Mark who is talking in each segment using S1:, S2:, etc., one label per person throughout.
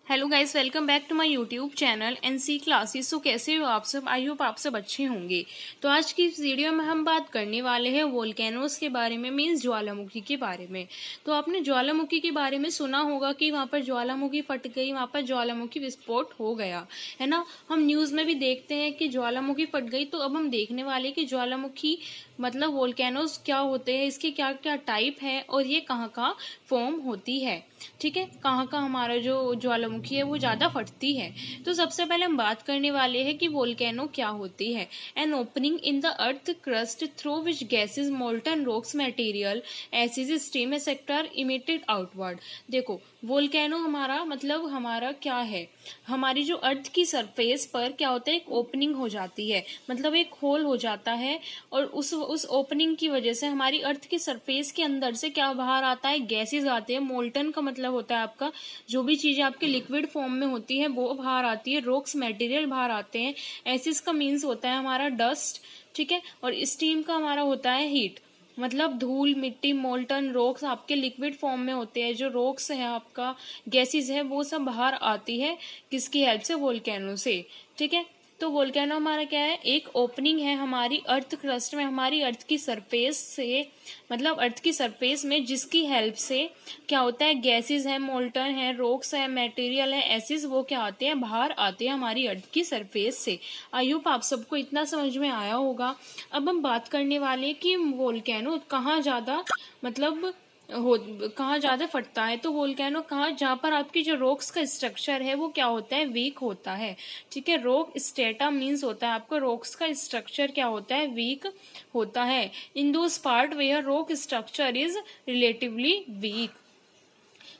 S1: Hello guys, welcome back to my YouTube channel NC classes. तो कैसे हो आप सब? आई होप आप सब अच्छे होंगे। तो आज की इस वीडियो में हम बात करने वाले हैं वोल्केनोस के बारे में, मीन्स ज्वालामुखी के बारे में। तो आपने ज्वालामुखी के बारे में सुना होगा कि वहाँ पर ज्वालामुखी फट गई, वहाँ पर ज्वालामुखी विस्फोट हो गया, है ना। हम न्यूज़ में भी देखते हैं कि ज्वालामुखी फट गई। तो अब हम देखने वाले कि ज्वालामुखी मतलब वोल्केनोस क्या होते हैं, इसके क्या क्या टाइप है और ये कहाँ कहाँ फॉर्म होती है, ठीक है। कहाँ का हमारा जो ज्वालामुखी है वो ज़्यादा फटती है। तो सबसे पहले हम बात करने वाले हैं कि वोल्केनो क्या होती है। An opening in the earth crust through which gases molten rocks material acid steam sector emitted outward. देखो, वोल्केनो हमारा मतलब हमारा क्या है, हमारी जो अर्थ की सरफेस पर क्या होता है, एक ओपनिंग हो जाती है, मतलब एक होल हो जाता है। और उस ओपनिंग की वजह से हमारी अर्थ की सरफेस के अंदर से क्या बाहर आता है, गैसेज आते हैं। मोल्टन का मतलब होता है आपका जो भी चीजें आपके लिक्विड फॉर्म में होती है वो बाहर आती है, रॉक्स मटेरियल बाहर आते हैं। एसिड का मीन्स होता है हमारा डस्ट, ठीक है। और स्टीम का हमारा होता है हीट, मतलब धूल मिट्टी मोल्टन रॉक्स आपके लिक्विड फॉर्म में होते हैं। जो रॉक्स है आपका गैसेस है वो सब बाहर आती है, किसकी हेल्प से? वोल्केनो से, ठीक है। तो वोल्केनो हमारा क्या है, एक ओपनिंग है हमारी अर्थ क्रस्ट में, हमारी अर्थ की सरफेस से, मतलब अर्थ की सरफेस में, जिसकी हेल्प से क्या होता है, गैसेस है मोल्टन है रॉक्स है मटेरियल है एसिड्स, वो क्या आते हैं, बाहर आते हैं हमारी अर्थ की सरफेस से। आई होप आप सबको इतना समझ में आया होगा। अब हम बात करने वाले हैं कि वोल्केनो कहाँ ज्यादा मतलब हो कहाँ ज्यादा फटता है। तो वोल्केनो कहाँ, जहाँ पर आपकी जो रॉक्स का स्ट्रक्चर है वो क्या होता है, वीक होता है, ठीक है। रॉक स्टेटा मीन्स होता है आपका रॉक्स का स्ट्रक्चर क्या होता है, वीक होता है। In those part where rock structure is relatively weak,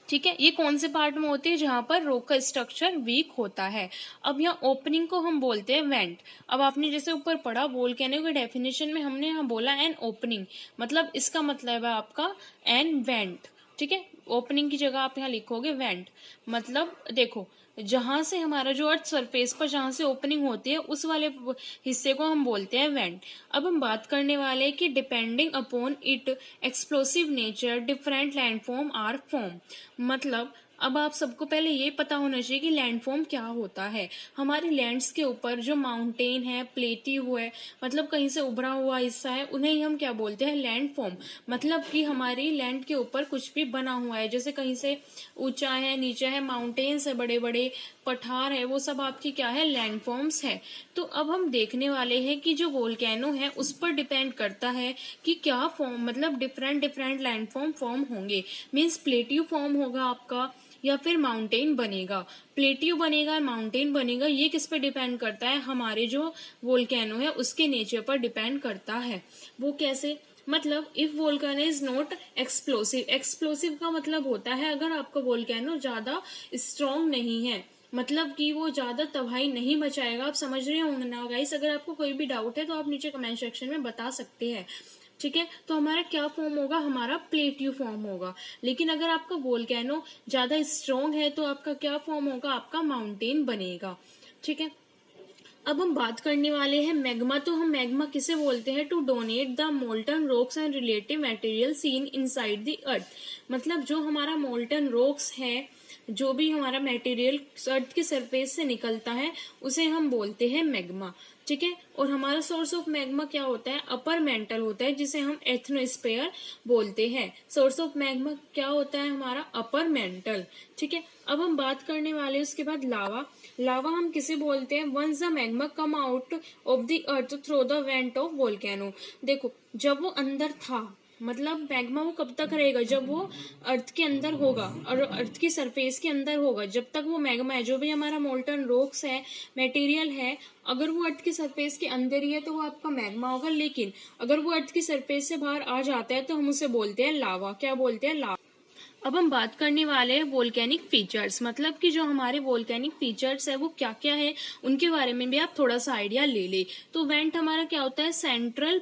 S1: ठीक है। ये कौन से पार्ट में होते हैं, जहां पर रॉक का स्ट्रक्चर वीक होता है। अब यहाँ ओपनिंग को हम बोलते हैं वेंट। अब आपने जैसे ऊपर पढ़ा वोल्केनो के डेफिनेशन में हमने यहाँ बोला एन ओपनिंग, मतलब इसका मतलब है आपका एन वेंट, ठीक है। ओपनिंग की जगह आप यहाँ लिखोगे वेंट, मतलब देखो जहां से हमारा जो अर्थ सरफेस पर जहां से ओपनिंग होती है उस वाले हिस्से को हम बोलते हैं वेंट। अब हम बात करने वाले हैं कि depending upon it explosive nature different landform are form. मतलब अब आप सबको पहले ये पता होना चाहिए कि लैंडफॉर्म क्या होता है। हमारे लैंड्स के ऊपर जो माउंटेन है, प्लेट्यू है, मतलब कहीं से उभरा हुआ हिस्सा है, उन्हें ही हम क्या बोलते हैं, लैंडफॉर्म। मतलब कि हमारी लैंड के ऊपर कुछ भी बना हुआ है, जैसे कहीं से ऊंचा है, नीचा है, माउंटेन्स है, बड़े बड़े पठार है, वो सब आपकी क्या है, लैंडफॉर्म्स है। तो अब हम देखने वाले हैं कि जो वोल्केनो है उस पर डिपेंड करता है कि क्या फॉर्म, मतलब डिफरेंट डिफरेंट लैंडफॉर्म फॉर्म होंगे। मीन्स प्लेट्यू फॉर्म होगा आपका या फिर माउंटेन बनेगा। प्लेट्यू बनेगा, माउंटेन बनेगा, ये किस पे डिपेंड करता है, हमारे जो वोल्केनो है उसके नेचर पर डिपेंड करता है। वो कैसे, मतलब if volcano is not explosive. Explosive का मतलब होता है अगर आपका वोल्केनो ज्यादा स्ट्रॉन्ग नहीं है, मतलब कि वो ज्यादा तबाही नहीं मचाएगा। आप समझ रहे होंगे ना गाइस। अगर आपको कोई भी डाउट है तो आप नीचे कमेंट सेक्शन में बता सकते हैं, ठीक है। तो हमारा क्या फॉर्म होगा, हमारा प्लेट्यू फॉर्म होगा। लेकिन अगर आपका वोल्केनो ज्यादा स्ट्रॉन्ग है तो आपका क्या फॉर्म होगा, आपका माउंटेन बनेगा, ठीक है। अब हम बात करने वाले हैं मैग्मा। तो हम मैग्मा किसे बोलते हैं, to denote the molten rocks and relative material seen inside the earth. मतलब जो हमारा मोल्टन रॉक्स है, जो भी हमारा मटेरियल अर्थ की सरफेस से निकलता है उसे हम बोलते हैं मैग्मा, ठीक है। और हमारा सोर्स ऑफ मैग्मा क्या होता है, अपर मेंटल होता है, जिसे हम एथनोस्फेयर बोलते हैं। सोर्स ऑफ मैग्मा क्या होता है, हमारा अपर मेंटल, ठीक है। अब हम बात करने वाले हैं उसके बाद लावा। लावा हम किसे बोलते हैं, once the magma come out of the earth through the vent of volcano. देखो जब वो अंदर था, मतलब मैग्मा वो कब तक रहेगा, जब वो अर्थ के अंदर होगा और अर्थ की सरफेस के अंदर होगा। जब तक वो मैग्मा है, जो भी हमारा मोल्टन रॉक्स है, मटेरियल है, अगर वो अर्थ की सरफेस के अंदर ही है तो वो आपका मैग्मा होगा। लेकिन अगर वो अर्थ की सरफेस से बाहर आ जाता है तो हम उसे बोलते हैं लावा। क्या बोलते हैं, लावा। अब हम बात करने वाले हैं वोल्केनिक फीचर्स, मतलब कि जो हमारे वोल्केनिक फीचर्स है वो क्या क्या है, उनके बारे में भी आप थोड़ा सा आइडिया ले ले। तो वेंट हमारा क्या होता है, central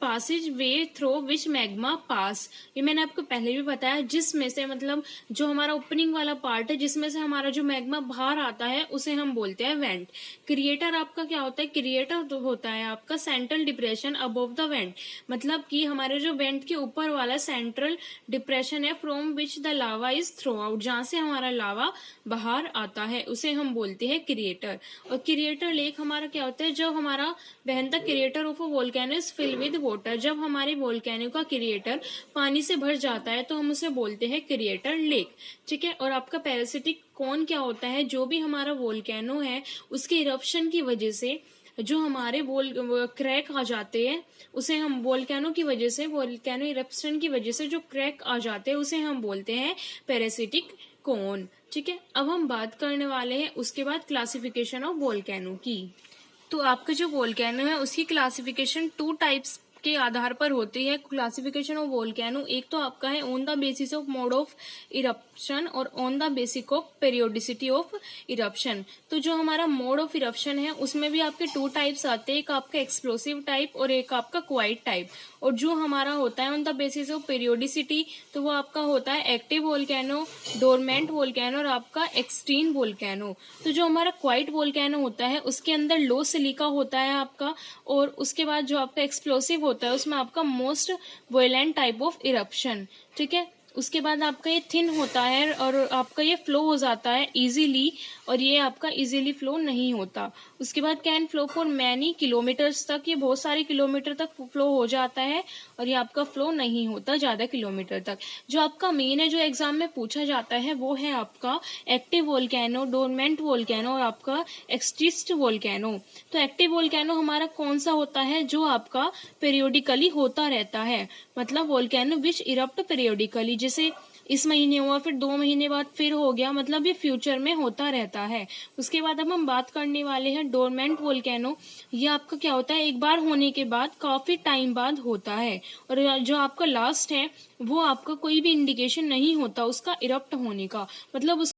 S1: passage way through which magma pass, ये मैंने आपको पहले भी बताया, जिसमें से मतलब जो हमारा ओपनिंग वाला पार्ट है जिसमें से हमारा जो मैग्मा बाहर आता है उसे हम बोलते हैं वेंट। क्रिएटर आपका क्या होता है, क्रिएटर तो होता है आपका central depression above the vent, मतलब कि हमारे जो वेंट के ऊपर वाला सेंट्रल डिप्रेशन है from which the lava is throw out, जहां से हमारा लावा बाहर आता है उसे हम बोलते हैं क्रिएटर। और क्रिएटर लेक हमारा क्या होता है, जब हमारा when the crater of a volcano is fill with water, जब हमारे वोल्केनो का क्रिएटर पानी से भर जाता है तो हम उसे बोलते हैं क्रिएटर लेक। ठीक है। और आपका पैरासिटिक कौन क्या होता है, जो भी हमारा वोल्केनो है उसके इरप्शन की वजह से जो हमारे क्रैक आ जाते हैं उसे हम वोल्केनो की वजह से, वोल्केनो इरप्शन की वजह से जो क्रैक आ जाते हैं उसे हम बोलते हैं पैरासिटिक कोन। ठीक है। अब हम बात करने वाले हैं उसके बाद क्लासिफिकेशन ऑफ वोल्केनो की। तो आपका जो वोल्केनो है उसकी क्लासिफिकेशन 2 टाइप्स के आधार पर होती है। क्लासिफिकेशन ऑफ वोल्केनो एक तो आपका है on the basis of mode of eruption और on the basis of periodicity of eruption. तो जो हमारा मोड ऑफ इरप्शन है उसमें भी आपके 2 टाइप्स आते हैं, एक आपका एक्सप्लोसिव टाइप और एक आपका क्वाइट टाइप। और जो हमारा होता है on the basis of periodicity तो वो आपका होता है एक्टिव वोल्केनो, डोरमेंट वोल्केनो और आपका एक्सट्रीम वोल्केनो। तो जो हमारा क्वाइट वोल्केनो होता है उसके अंदर लो सिलिका होता है आपका, और उसके बाद जो आपका एक्सप्लोसिव होता है उसमें आपका मोस्ट वोलेंट टाइप ऑफ इरप्शन। ठीक है। उसके बाद आपका ये थिन होता है और आपका ये फ्लो हो जाता है इजीली, और ये आपका इजीली फ्लो नहीं होता। उसके बाद can flow for many kilometres तक, ये बहुत सारे किलोमीटर तक फ्लो हो जाता है, और ये आपका फ्लो नहीं होता ज्यादा किलोमीटर तक। जो आपका मेन है जो एग्जाम में पूछा जाता है वो है आपका एक्टिव वोल्केनो, डोरमेंट वोल्केनो और आपका एक्सटिस्ट वोल्केनो। तो एक्टिव वोल्केनो हमारा कौन सा होता है, जो आपका पेरियोडिकली होता रहता है, मतलब वोल्केनो विच इरप्ट पेरियोडिकली, जैसे इस महीने हुआ फिर 2 महीने बाद फिर हो गया, मतलब ये फ्यूचर में होता रहता है। उसके बाद अब हम बात करने वाले हैं डोरमेंट वोल्केनो। ये आपका क्या होता है, एक बार होने के बाद काफी टाइम बाद होता है, और जो आपका लास्ट है वो आपका कोई भी इंडिकेशन नहीं होता उसका इरप्ट होने का, मतलब